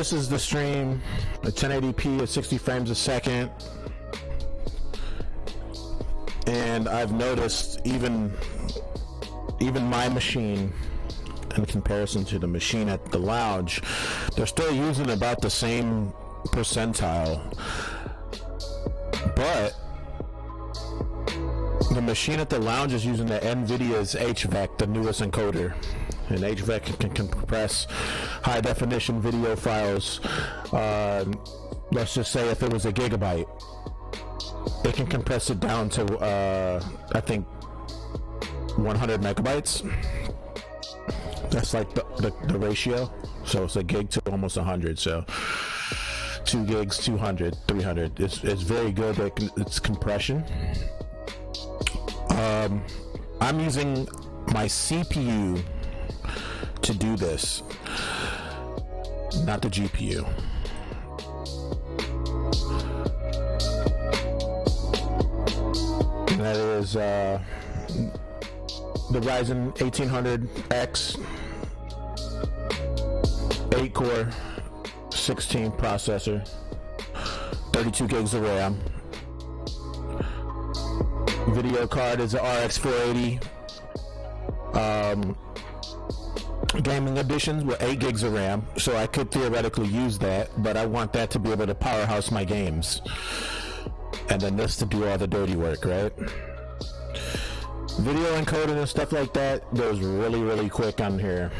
this is the stream at 1080p at 60 frames a second. And I've noticed even my machine, in comparison to the machine at the lounge, they're still using about the same percentile. But the machine at the lounge is using the NVIDIA's HVAC, the newest encoder. And HVAC can compress high definition video files. Let's just say if it was a gigabyte, it can compress it down to I think 100 megabytes. That's like the ratio. So it's a gig to almost 100. So 2 gigs, 200, 300. It's very good at its compression. I'm using my CPU to do this, not the GPU. And that is the Ryzen 1800X 8-core 16 processor, 32 gigs of RAM. Video card is an RX 480 gaming edition with 8 gigs of RAM, so I could theoretically use that, but I want that to be able to powerhouse my games, and then this to do all the dirty work, right? Video encoding and stuff like that goes really quick on here,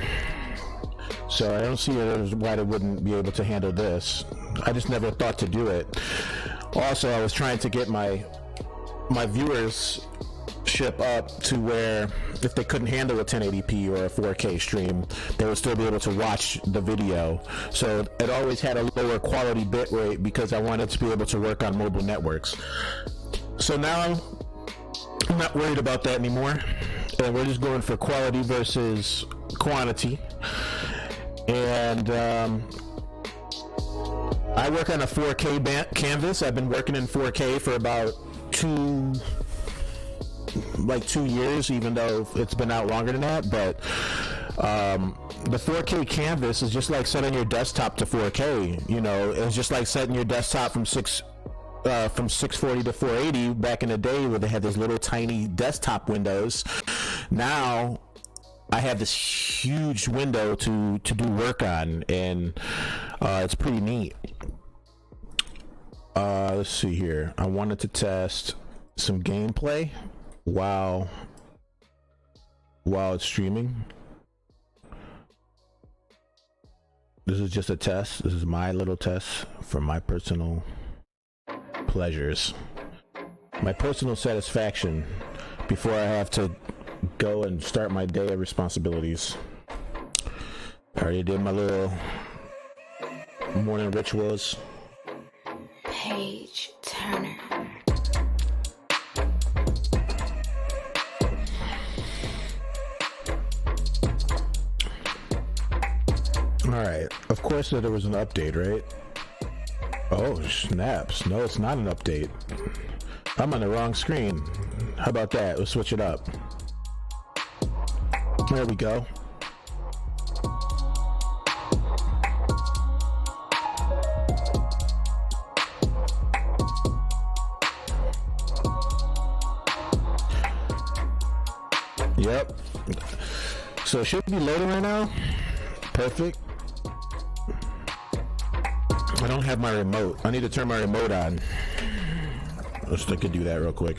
so I don't see why they wouldn't be able to handle this. I just never thought to do it. Also, I was trying to get my viewers ship up to where if they couldn't handle a 1080p or a 4K stream, they would still be able to watch the video. So it always had a lower quality bit rate because I wanted to be able to work on mobile networks. So now I'm not worried about that anymore, and we're just going for quality versus quantity. And I work on a 4K canvas. I've been working in 4K for about 2 years, even though it's been out longer than that. But the 4K canvas is just like setting your desktop to 4K. You know, it's just like setting your desktop from 640 to 480 back in the day, where they had those little tiny desktop windows. Now I have this huge window to do work on, and it's pretty neat. Let's see here. I wanted to test some gameplay while it's streaming. This is just a test. This is my little test for my personal pleasures, my personal satisfaction before I have to go and start my day of responsibilities. I already did my little morning rituals. Page Turner. Alright, of course there was an update, right? Oh, snaps. No, it's not an update. I'm on the wrong screen. How about that? Let's switch it up. There we go. Yep. So it should be loading right now. Perfect. I don't have my remote. I need to turn my remote on. Let's look and do that real quick.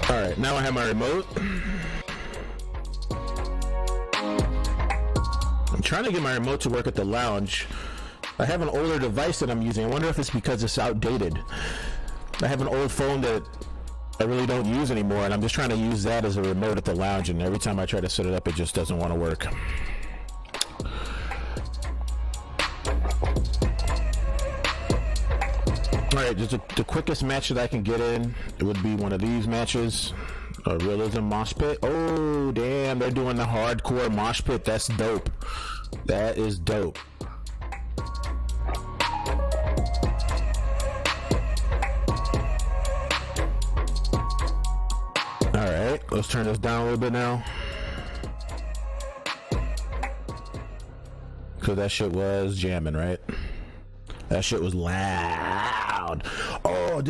Alright, now I have my remote. I'm trying to get my remote to work at the lounge. I have an older device that I'm using. I wonder if it's because it's outdated. I have an old phone that I really don't use anymore, and I'm just trying to use that as a remote at the lounge, and every time I try to set it up, it just doesn't want to work. Alright, just the quickest match that I can get in, it would be one of these matches. A realism mosh pit. Oh, damn, they're doing the hardcore mosh pit. That's dope. That is dope. Let's turn this down a little bit now. Cause that shit was jamming, right? That shit was loud. Oh,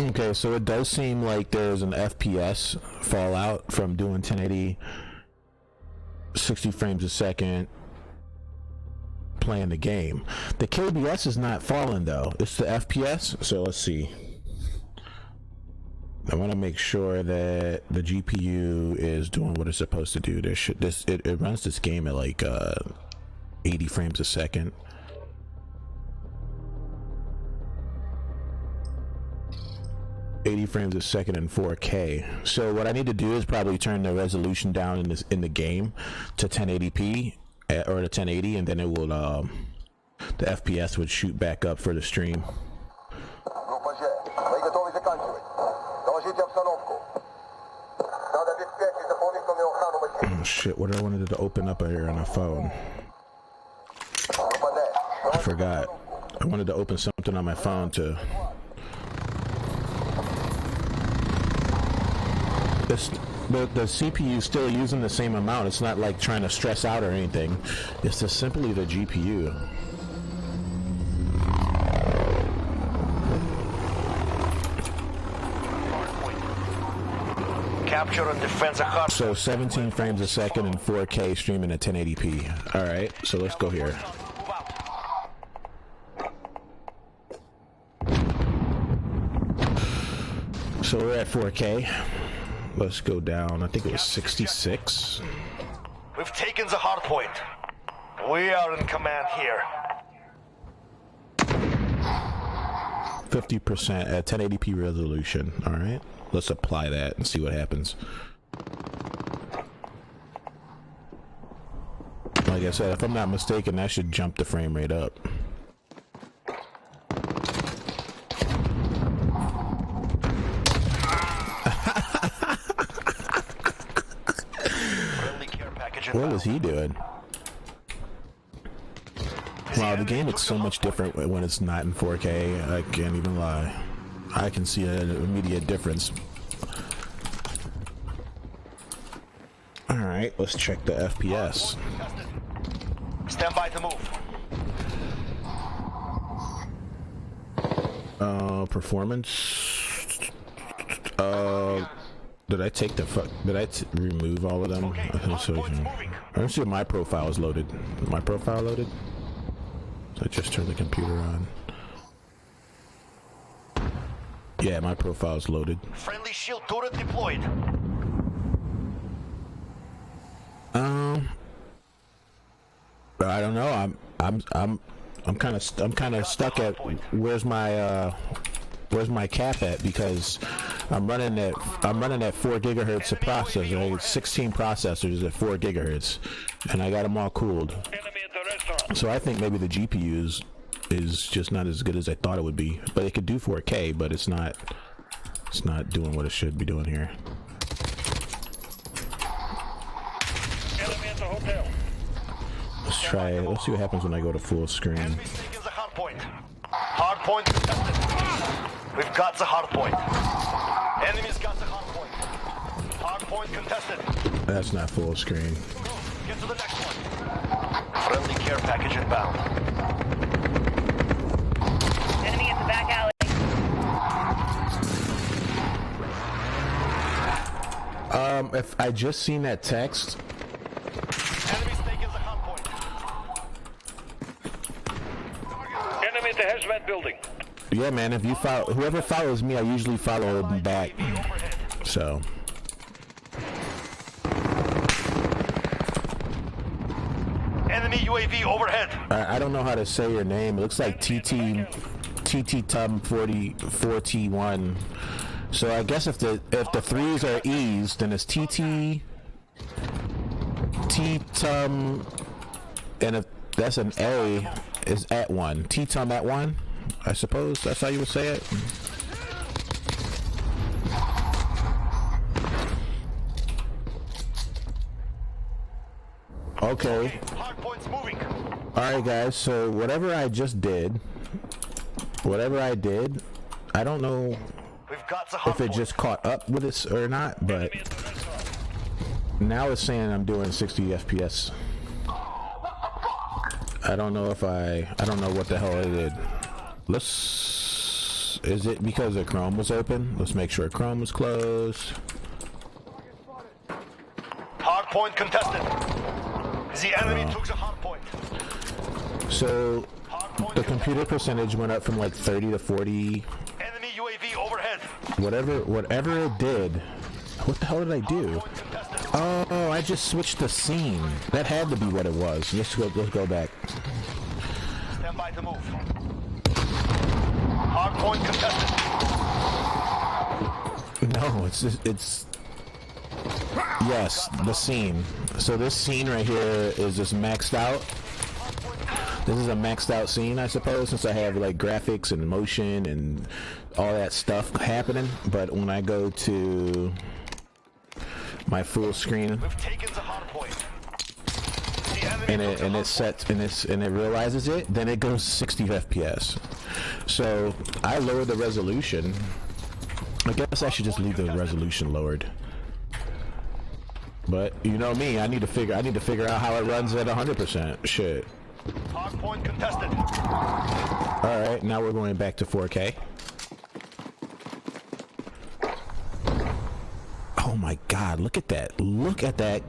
okay, so it does seem like there's an FPS fallout from doing 1080 60 frames a second playing the game. The KBS is not falling though, it's the FPS. So let's see, I want to make sure that the GPU is doing what it's supposed to do. It runs this game at like 80 frames a second. $80 frames a second in 4K. So what I need to do is probably turn the resolution down in the game to 1080p or to 1080, and then it will the FPS would shoot back up for the stream. Oh shit! What did I wanted to open up here on my phone? I forgot. I wanted to open something on my phone to. The CPU is still using the same amount. It's not like trying to stress out or anything. It's just simply the GPU. Capture and defense a hub. So 17 frames a second in 4K streaming at 1080p. All right, so let's go here. So we're at 4K. Let's go down. I think it was 66. We've taken the hard point. We are in command here. 50% at 1080p resolution. All right, let's apply that and see what happens. Like I said, if I'm not mistaken, that should jump the frame rate up. What was he doing? Wow, the game looks so much different when it's not in 4K. I can't even lie. I can see an immediate difference. Alright, let's check the FPS. Stand by to move. Performance. Did I take the remove all of them? Okay, I don't see if my profile is loaded. Is my profile loaded? So I just turned the computer on. Yeah, my profile is loaded. Friendly shield turret deployed. I don't know. I'm kind of stuck at where's my cap at, because I'm running at 4 gigahertz of processor, 16 processors at 4 gigahertz, and I got them all cooled. So I think maybe the GPU is just not as good as I thought it would be, but it could do 4K, but it's not doing what it should be doing here. Let's try it. Let's see what happens when I go to full screen. Hard point contested. We've got the hard point. Enemies got the hard point. Hard point contested. That's not full screen. Get to the next one. Friendly care package inbound. Enemy at the back alley. If I just seen that text. Enemies taking the hard point. Enemy at the hazmat building. Yeah, man, if you follow, whoever follows me, I usually follow them back. So. Enemy UAV overhead. I don't know how to say your name. It looks like TT Tum 4T1. So I guess if the threes are E's, then it's TT T Tum, and if that's an A is at 1. T-Tum at 1. I suppose that's how you would say it. Okay. Hardpoint's moving. Alright guys, so whatever I just did, I don't know We've got the if it just caught up with us or not, but now it's saying I'm doing 60 FPS. I don't know if I don't know what the hell I did. Is it because the Chrome was open? Let's make sure Chrome was closed. Hardpoint contested. The enemy took the hardpoint. So the computer percentage went up from like 30 to 40. Enemy UAV overhead. Whatever it did. What the hell did I do? Hardpoint contested. Oh, I just switched the scene. That had to be what it was. Let's go back. Stand by to move. Hardpoint contested. No, it's yes, the scene. So this scene right here is just maxed out. This is a maxed out scene, I suppose, since I have like graphics and motion and all that stuff happening. But when I go to my full screen We've taken the hardpoint. and it sets and it realizes it, then it goes 60 FPS. So I lowered the resolution. I guess I should just leave the resolution lowered. But you know me, I need to figure out how it runs at 100%. Shit. Hardpoint contested. All right, now we're going back to 4K. Oh my God! Look at that! Look at that!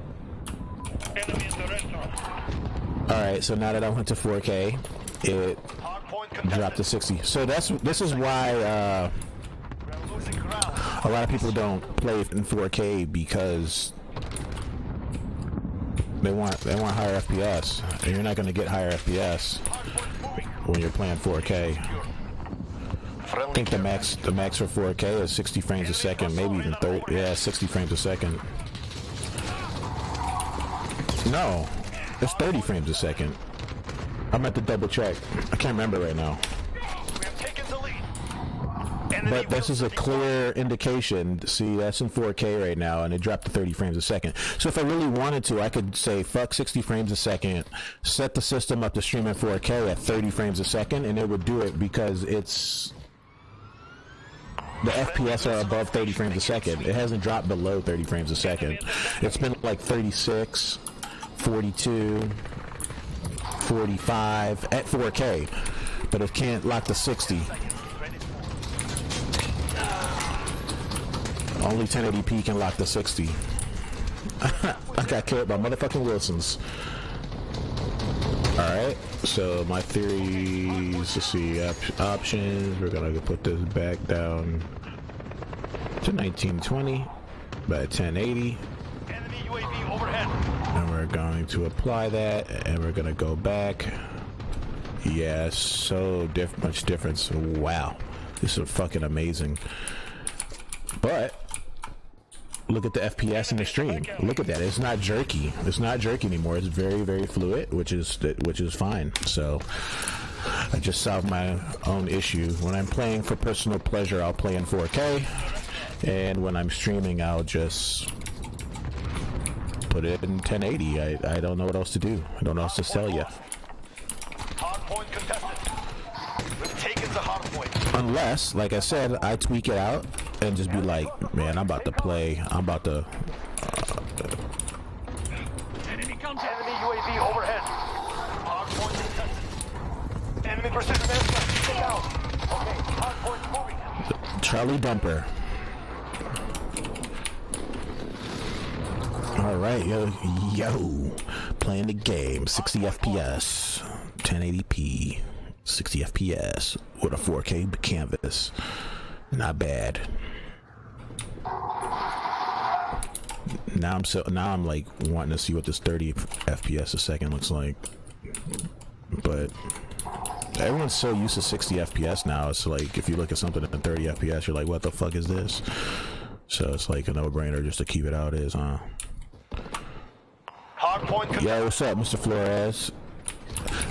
Enemy in the restaurant. All right, so now that I went to 4K, it Hardpoint contested. dropped to 60. So this is why We're losing ground. a lot of people don't play in 4K because they want higher FPS, and you're not going to get higher FPS when you're playing 4K. I think the max for 4K is 60 frames a second, maybe even 30. Yeah, 60 frames a second. No, it's 30 frames a second. I'm at the double check. I can't remember right now. We have taken the lead. Enemy But this will is a be clear indication. See, that's in 4K right now, and it dropped to 30 frames a second. So if I really wanted to, I could say fuck 60 frames a second, set the system up to stream in 4K at 30 frames a second, and it would do it because the FPS are above 30 frames a second. It hasn't dropped below 30 frames a second. It's been like 36, 42, 45 at 4K, but it can't lock to 60. Only 1080p can lock to 60. I got killed by motherfucking Wilsons. Alright, so my theories, let's see, options, we're gonna put this back down to 1920 by 1080. enemy UAV overhead. And we're going to apply that, and we're gonna go back. Yeah, so much difference. Wow, this is fucking amazing. But look at the FPS in the stream. Look at that. It's not jerky. It's not jerky anymore. It's very, very fluid, which is fine. So I just solved my own issue. When I'm playing for personal pleasure, I'll play in 4K, and when I'm streaming, I'll just put it in 1080. I don't know what else to do. I don't know what else to tell you. Hardpoint contested. We've taken the hardpoint. Unless, like I said, I tweak it out and just be like, man, I'm about to play. I'm about to. Enemy UAV overhead. Hardpoint contested. Enemy precision airstrike. Get out. Okay, hardpoint moving. Charlie Bumper. All right, yo, playing the game, 60 FPS, 1080p, 60 FPS with a 4K canvas. Not bad. Now I'm like wanting to see what this 30 FPS a second looks like. But everyone's so used to 60 FPS now. It's like if you look at something at 30 FPS, you're like, what the fuck is this? So it's like a no-brainer just to keep it how it is, huh? Hardpoint contested. Yo, what's up, Mr. Flores?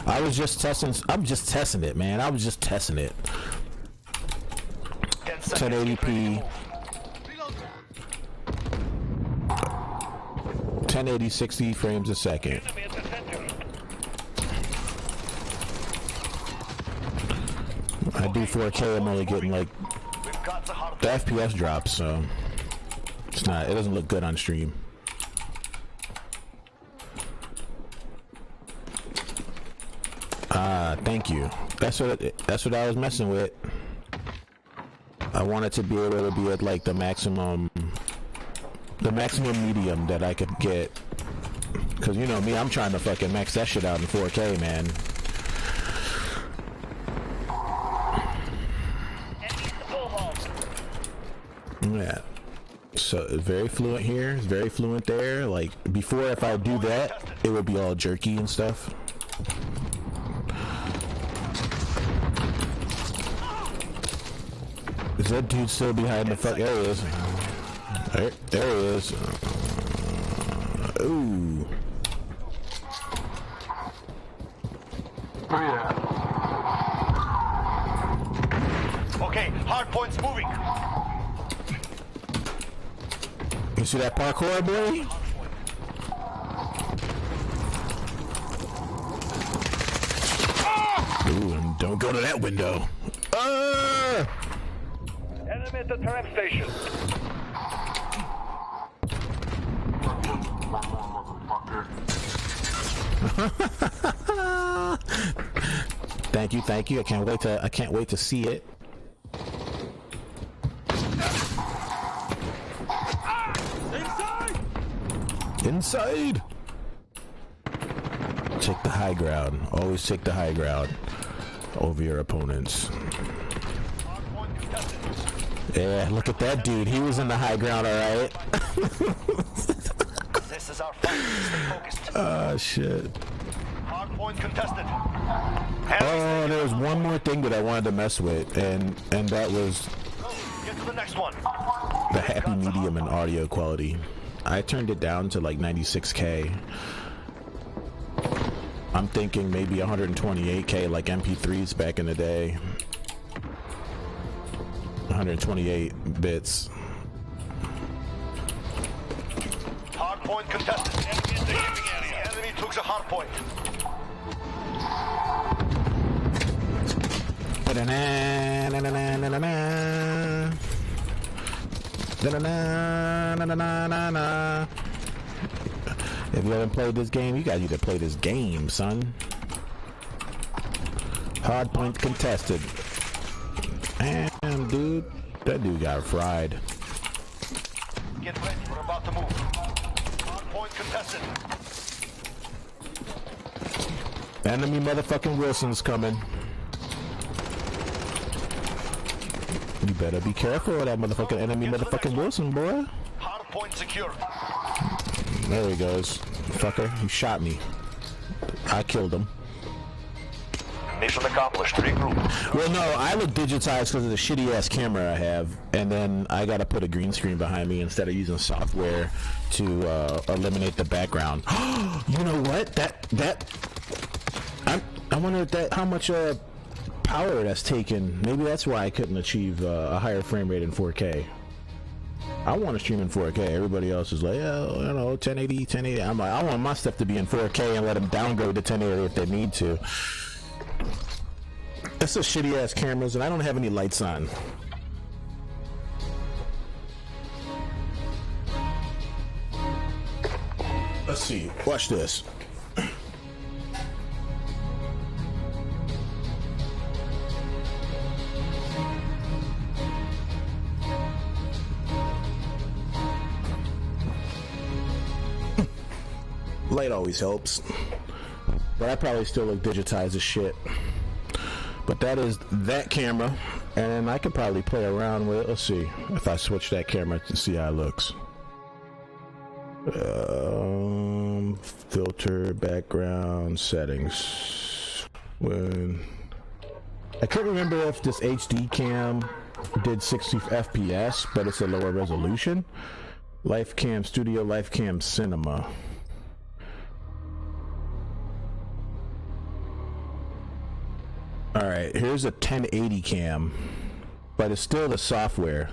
I was just testing. I'm just testing it, man. I was just testing it. 10 seconds. Get ready to 1080p, move. 1080, 60 frames a second. Enemy at the center. I do 4K. I'm only getting like We've got the hard the point. FPS drops, so it's not. It doesn't look good on stream. Thank you. That's what I was messing with. I wanted to be able to be at like the maximum medium that I could get. Cause you know me, I'm trying to fucking max that shit out in 4K, man. Enemies to full halt. Yeah. So it's very fluent here. It's very fluent there. Like before, if I do that, it would be all jerky and stuff. Is that dude still behind the fuck? There he is. There he is. Ooh. Okay, hard point's moving. You see that parkour, boy? Ooh, and don't go to that window. Enemy at the tram station. Thank you, thank you. I can't wait to see it. Inside. Take the high ground. Always take the high ground over your opponents. Hard point contested. Yeah, look at that dude. He was in the high ground, all right. This is our fight. Stay focused. Ah, shit. Hard point contested. Oh, there was one more thing that I wanted to mess with, and that was Go. Get to the next one. the happy medium in audio quality. I turned it down to like 96K. I'm thinking maybe 128K like MP3s back in the day. 128 bits. Hard point contested. Enemy in the shipping area. The enemy took the hard point. If you haven't played this game, you guys need to play this game, son. Hard point contested. Damn, dude. That dude got fried. Get ready. We're about to move. Hard point contested. Enemy motherfucking Wilson's coming. You better be careful of that motherfucking enemy motherfucking Wilson, boy. Hard point secured. There he goes. Fucker, he shot me. I killed him. Mission accomplished. Regroup. Well, no, I look digitized because of the shitty ass camera I have, and then I gotta put a green screen behind me instead of using software to eliminate the background. You know what? I wonder if how much power that's taken. Maybe that's why I couldn't achieve a higher frame rate in 4K. I want to stream in 4K. Everybody else is like, oh, you know, 1080, 1080. I'm like, I want my stuff to be in 4K and let them downgrade to 1080 if they need to. That's some shitty ass cameras, and I don't have any lights on. Let's see. Watch this. Light always helps, but I probably still look digitized as shit. But that is that camera, and I could probably play around with it. Let's see if I switch that camera to see how it looks. Filter, background, settings. When I couldn't remember if this HD cam did 60 FPS, but it's a lower resolution. LifeCam Studio, LifeCam Cinema. All right, here's a 1080 cam, but it's still the software.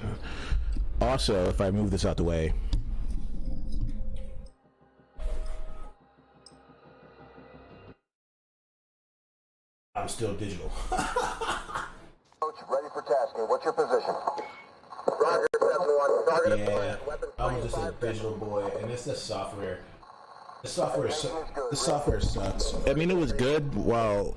Also, if I move this out the way, I'm still digital. Coach, ready for tasking. What's your position? Roger, 7-1. Target Yeah, I'm just a digital boy, and it's the software. The software sucks. I mean, it was good. Well,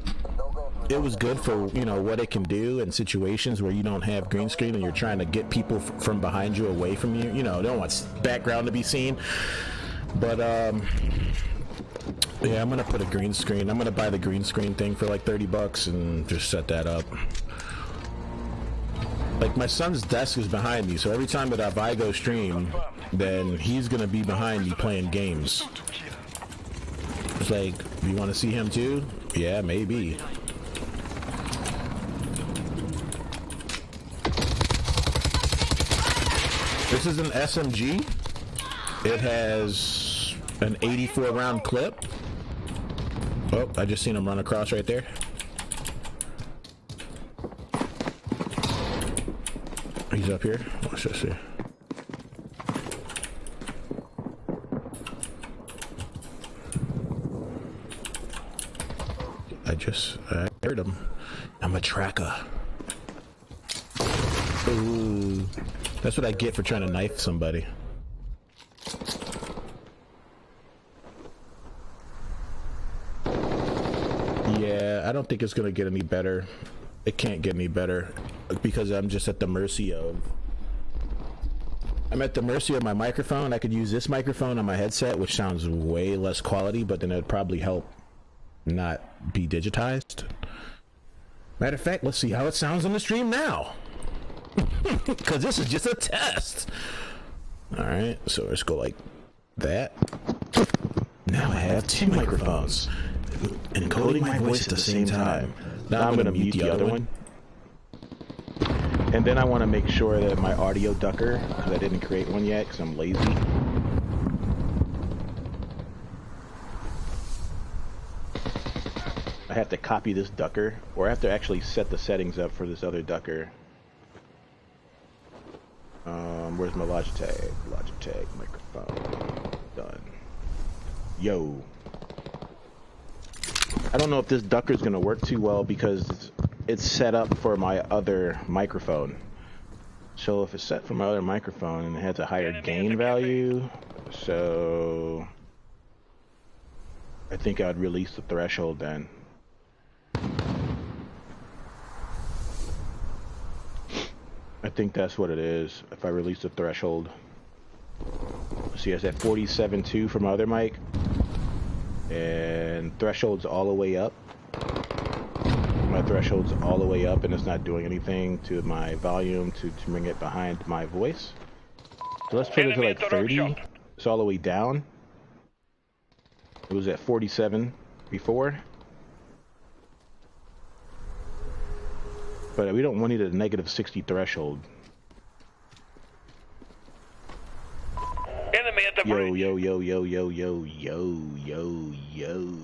it was good for, you know, what it can do in situations where you don't have green screen and you're trying to get people from behind you away from you. You know, don't want background to be seen. But yeah, I'm gonna put a green screen. I'm gonna buy the green screen thing for like $30 and just set that up. Like, my son's desk is behind me, so every time that I go stream, then he's gonna be behind me playing games. It's like, you want to see him too? Yeah, maybe. This is an SMG. It has an 84 round clip. Oh, I just seen him run across right there. He's up here. What's this here? I heard him. I'm a tracker. Ooh. That's what I get for trying to knife somebody. Yeah, I don't think it's gonna get any better. It can't get any better because I'm just at the mercy of... I'm at the mercy of my microphone. I could use this microphone on my headset, which sounds way less quality, but then it'd probably help not be digitized. Matter of fact, let's see how it sounds on the stream now. Because this is just a test. Alright, so let's go like that. Now I have two microphones. Encoding my voice at the same time. Now I'm going to mute the other one. And then I want to make sure that my audio ducker, because I didn't create one yet because I'm lazy. I have to copy this ducker, or I have to actually set the settings up for this other ducker. Where's my Logitech? Logitech microphone. Done. Yo. I don't know if this ducker is going to work too well because it's set up for my other microphone. So if it's set for my other microphone and it has a higher gain value, so I think I'd release the threshold then. I think that's what it is, if I release the threshold. See, it's at 47.2 for my other mic. And threshold's all the way up. My threshold's all the way up and it's not doing anything to my volume to bring it behind my voice. So let's put it to like 30. It's all the way down. It was at 47 before. But we don't want it at a negative 60 threshold. Enemy at the Yo, bridge. yo, yo, yo, yo, yo, yo, yo, yo.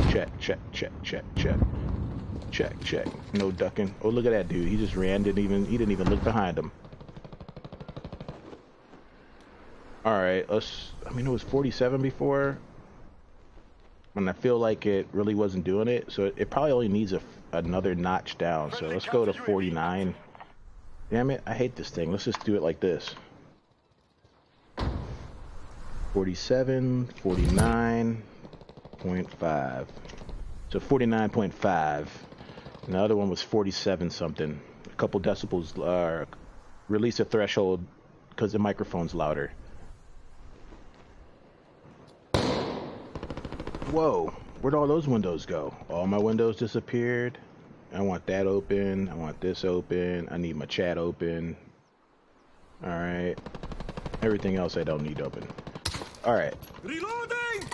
Check, check, check, check, check. Check, check. No ducking. Oh, look at that dude. He just ran, he didn't even look behind him. Alright, I mean, it was 47 before. And I feel like it really wasn't doing it, so it probably only needs another notch down. So let's go to 49. Damn it, I hate this thing. Let's just do it like this. 47, 49.5. So 49.5. And the other one was 47 something. A couple decibels release a threshold because the microphone's louder. Whoa, where'd all those windows go? All my windows disappeared. I want that open. I want this open. I need my chat open. Alright. Everything else I don't need open. Alright. Reloading!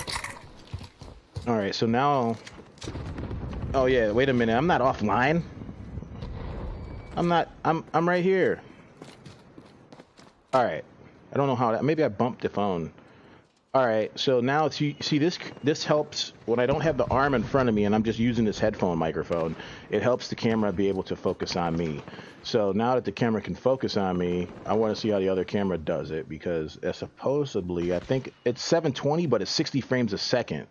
Alright, so now... Oh yeah, wait a minute. I'm not offline. I'm right here. Alright. I don't know how that... Maybe I bumped the phone. All right, so now see this helps when I don't have the arm in front of me and I'm just using this headphone microphone. It helps the camera be able to focus on me. So now that the camera can focus on me, I want to see how the other camera does it because supposedly I think it's 720, but it's 60 frames a second.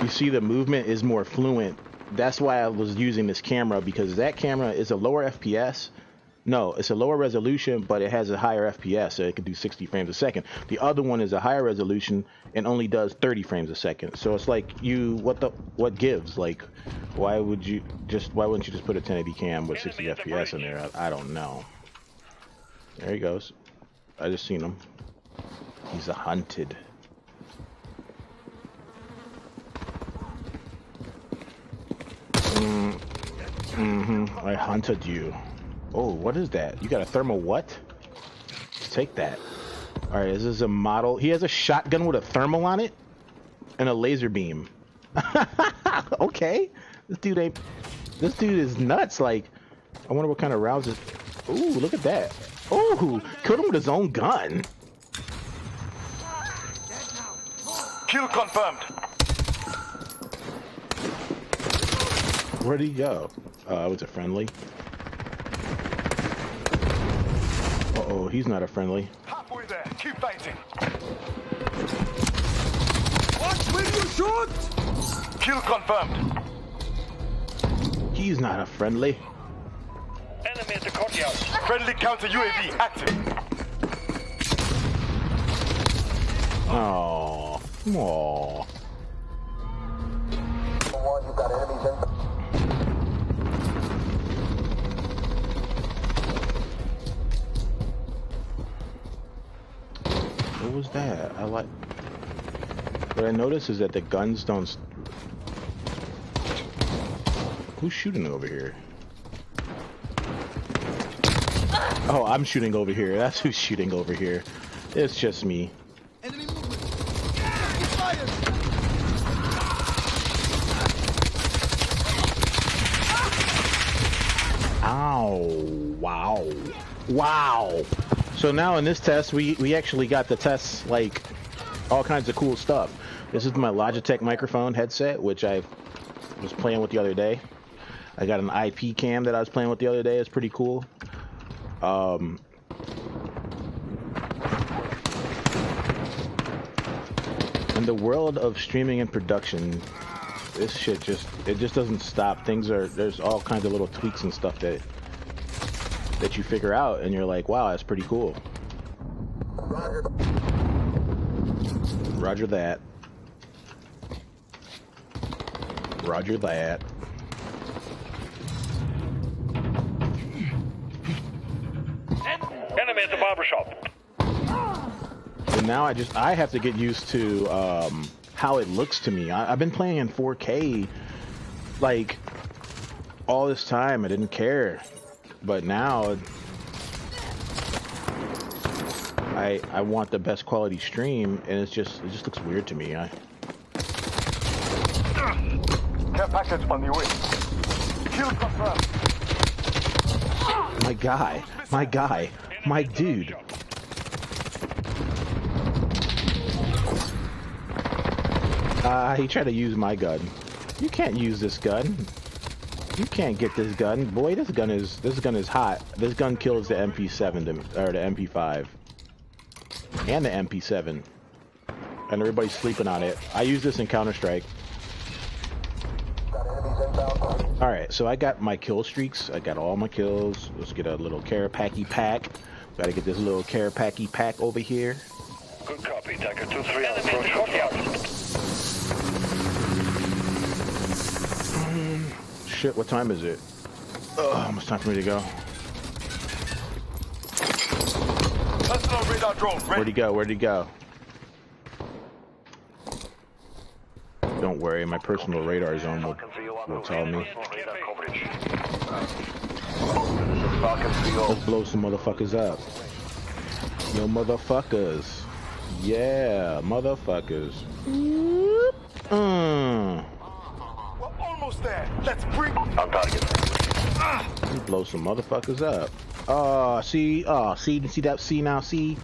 You see the movement is more fluent. That's why I was using this camera because that camera is a lower FPS. No, it's a lower resolution, but it has a higher FPS, so it can do 60 frames a second. The other one is a higher resolution and only does 30 frames a second. So it's like what gives? Like, why wouldn't you just put a 1080 cam with 60 FPS in there? I don't know. There he goes. I just seen him. He's a hunted. I hunted you. Oh, what is that? You got a thermal what? Take that. All right, this is a model. He has a shotgun with a thermal on it and a laser beam. Okay, this dude is nuts. Like, I wonder what kind of rounds is. Ooh, look at that. Ooh, killed him with his own gun. Kill confirmed. Where'd he go? Was it friendly? Uh-oh, he's not a friendly. Halfway there. Keep fighting. Watch when you shoot! Kill confirmed. He's not a friendly. Enemy at the courtyard. Friendly counter UAV active. Oh, oh. One, you've got enemies in. What was that? What I noticed is that the guns don't. Who's shooting over here? Oh, I'm shooting over here. That's who's shooting over here. It's just me. Enemy movement. Fire! Ow. Wow. Wow. So now in this test, we actually got the tests, like, all kinds of cool stuff. This is my Logitech microphone headset, which I was playing with the other day. I got an IP cam that I was playing with the other day. It's pretty cool. In the world of streaming and production, this shit just doesn't stop. There's all kinds of little tweaks and stuff that you figure out, and you're like, wow, that's pretty cool. Roger that. Roger that. Enemy at the barbershop. And now I have to get used to how it looks to me. I've been playing in 4K like all this time. I didn't care, but now I want the best quality stream, and it just looks weird to me. Care package on the way. Kill confirmed. My guy, my dude. He tried to use my gun. You can't use this gun. You can't get this gun. Boy, this gun is hot. This gun kills the MP7 or the MP5 and the MP7. And everybody's sleeping on it. I use this in Counter-Strike. Alright, so I got my kill streaks. I got all my kills. Let's get a little care packy pack. Gotta get this little care packy pack over here. Good copy. Tiger 2-3 on approach courtyard. Shit, what time is it? Oh, almost time for me to go. Personal radar drone ready. Where'd he go? Where'd he go? Don't worry, my personal radar zone will tell me. Let's blow some motherfuckers up. Yo, motherfuckers. Yeah, motherfuckers. We're almost there. Let's bring on target. Let's blow some motherfuckers up. See that? See now? See?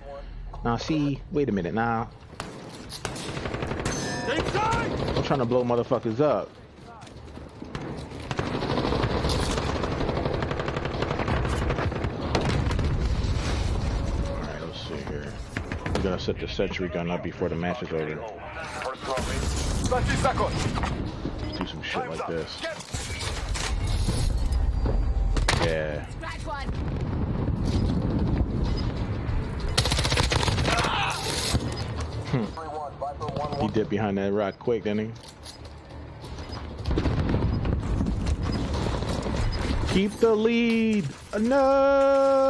Now see, wait a minute now. I'm trying to blow motherfuckers up. Alright, let's see here. We're gonna set the sentry gun up before the match is over. 30 seconds. Let's do some shit like this. Yeah. Scratch one. He dipped behind that rock quick, didn't he? Keep the lead! No!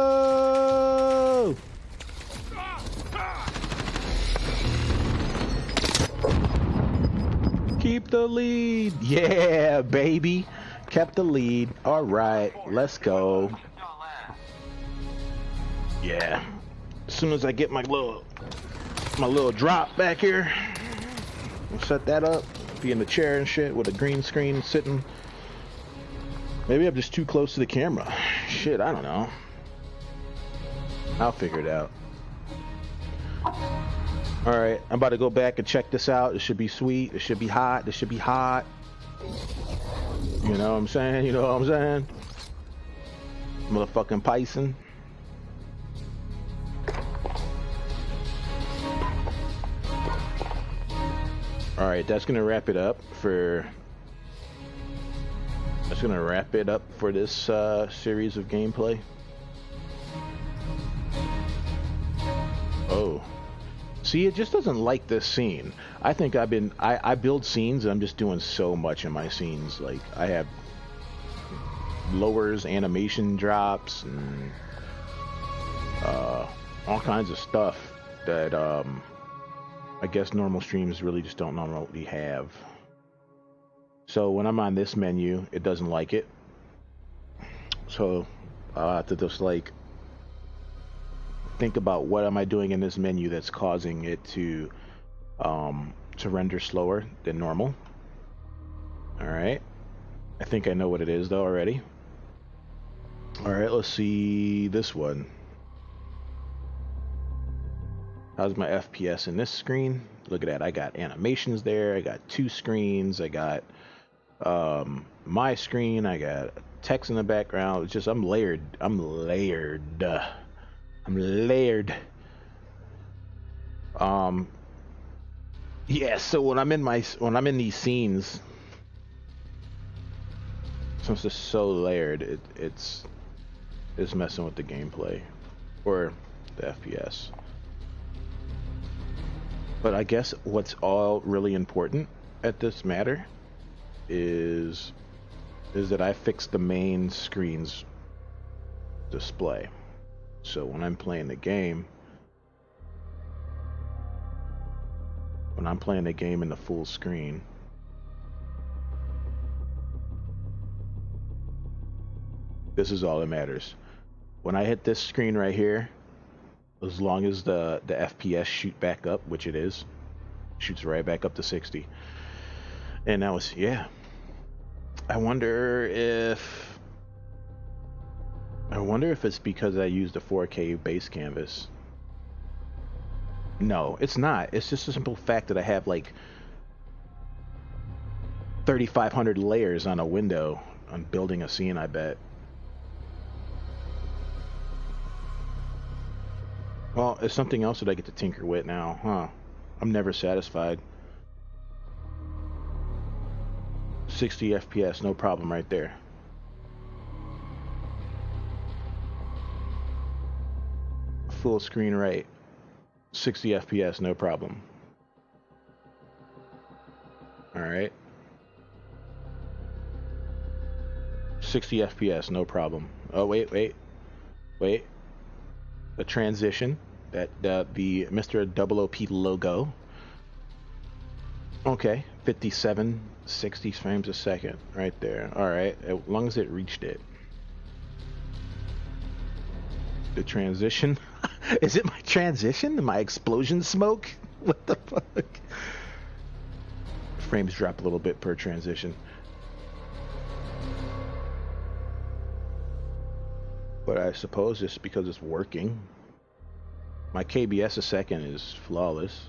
Keep the lead! Yeah, baby! Kept the lead. Alright, let's go. Yeah. As soon as I get my little drop back here, we'll set that up, be in the chair and shit with a green screen sitting. Maybe I'm just too close to the camera. Shit, I don't know. I'll figure it out. Alright, I'm about to go back and check this out. It should be sweet. It should be hot. It should be hot. You know what I'm saying? You know what I'm saying? Motherfucking Python. Alright, that's gonna wrap it up for this series of gameplay. Oh. See, it just doesn't like this scene. I think I build scenes and I'm just doing so much in my scenes. Like, I have lowers, animation drops, and all kinds of stuff that I guess normal streams really just don't normally have. So when I'm on this menu, it doesn't like it. So I'll have to just like think about what am I doing in this menu that's causing it to render slower than normal. Alright. I think I know what it is though already. Alright, let's see this one. How's my FPS in this screen? Look at that, I got animations there, I got 2 screens, I got my screen, I got text in the background. It's just I'm layered. Yeah, so when I'm in these scenes, since it's so layered, it's messing with the gameplay or the FPS. But I guess what's all really important at this matter is that I fixed the main screen's display. So when I'm playing the game, in the full screen, this is all that matters. When I hit this screen right here, as long as the FPS shoot back up, which it is, shoots right back up to 60. And that was, yeah. I wonder if it's because I used a 4K base canvas. No, it's not. It's just a simple fact that I have like 3,500 layers on a window on building a scene, I bet. Well, it's something else that I get to tinker with now, huh? I'm never satisfied. 60 FPS, no problem right there. Full screen rate, 60 FPS, no problem. Alright. 60 FPS, no problem. Oh, wait. A transition, that the Mr. OOP logo. Okay, 57, 60 frames a second, right there. Alright, as long as it reached it. The transition. Is it my transition? My explosion smoke? What the fuck? Frames drop a little bit per transition. But I suppose it's because it's working. My KBS a second is flawless,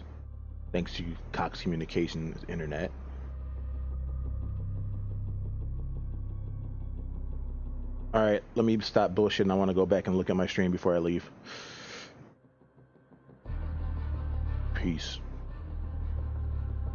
thanks to Cox Communications Internet. Alright, let me stop bullshitting. I want to go back and look at my stream before I leave. Peace.